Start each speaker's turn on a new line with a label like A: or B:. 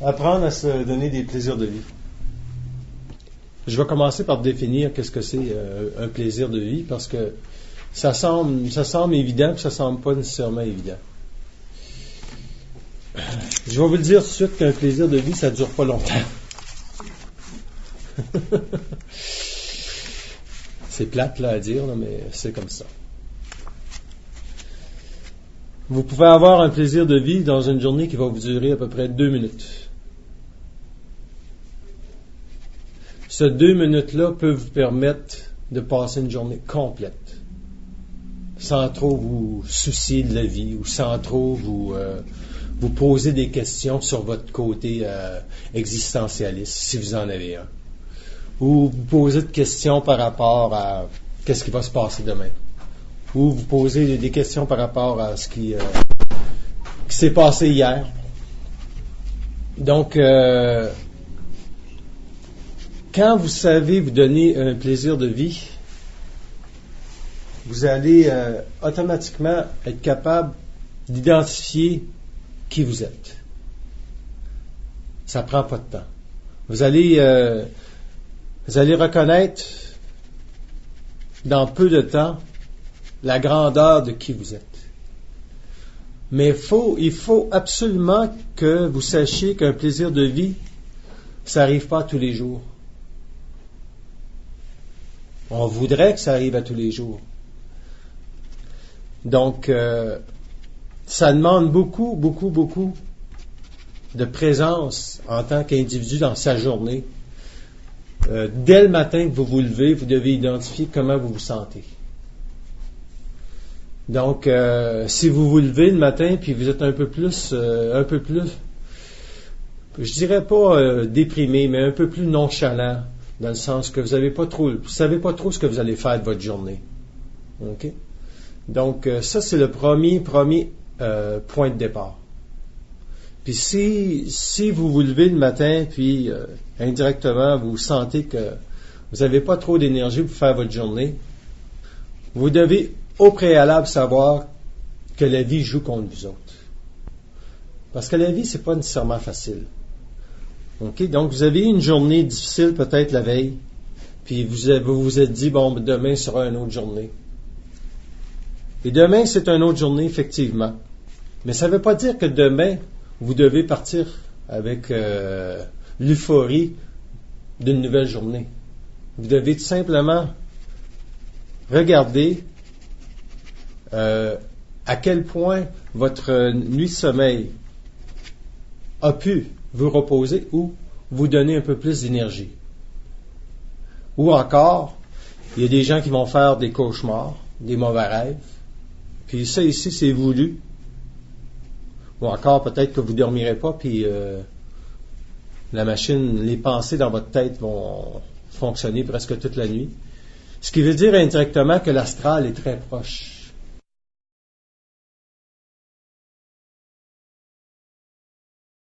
A: Apprendre à se donner des plaisirs de vie. Je vais commencer par définir qu'est-ce que c'est un plaisir de vie, parce que ça semble évident, puis ça semble pas nécessairement évident. Je vais vous le dire tout de suite qu'un plaisir de vie, ça dure pas longtemps. C'est plate là à dire, là, mais c'est comme ça. Vous pouvez avoir un plaisir de vie dans une journée qui va vous durer à peu près 2 minutes. Ce 2 minutes-là peut vous permettre de passer une journée complète, sans trop vous soucier de la vie ou sans trop vous poser des questions sur votre côté existentialiste, si vous en avez un. Ou vous poser de questions par rapport à qu'est-ce qui va se passer demain. Ou vous poser des questions par rapport à ce qui s'est passé hier. Donc, quand vous savez vous donner un plaisir de vie, vous allez automatiquement être capable d'identifier qui vous êtes. Ça prend pas de temps. Vous allez reconnaître dans peu de temps la grandeur de qui vous êtes. Mais il faut absolument que vous sachiez qu'un plaisir de vie, ça n'arrive pas tous les jours. On voudrait que ça arrive à tous les jours. Donc, ça demande beaucoup de présence en tant qu'individu dans sa journée. Dès le matin que vous vous levez, vous devez identifier comment vous vous sentez. Donc, si vous vous levez le matin puis vous êtes un peu plus, je dirais pas déprimé, mais un peu plus nonchalant, dans le sens que vous savez pas trop ce que vous allez faire de votre journée. Ok? Donc, ça c'est le premier point de départ. Puis si vous vous levez le matin, puis indirectement vous sentez que vous n'avez pas trop d'énergie pour faire votre journée, vous devez au préalable savoir que la vie joue contre vous autres. Parce que la vie, c'est pas nécessairement facile. Okay? Donc, vous avez eu une journée difficile peut-être la veille, puis vous vous êtes dit, bon, demain sera une autre journée. Et demain, c'est une autre journée, effectivement. Mais ça ne veut pas dire que demain, vous devez partir avec l'euphorie d'une nouvelle journée. Vous devez tout simplement regarder à quel point votre nuit de sommeil a pu vous reposer ou vous donner un peu plus d'énergie. Ou encore, il y a des gens qui vont faire des cauchemars, des mauvais rêves, puis ça ici, c'est voulu. Ou encore, peut-être que vous ne dormirez pas, puis la machine, les pensées dans votre tête vont fonctionner presque toute la nuit. Ce qui veut dire indirectement que l'astral est très proche.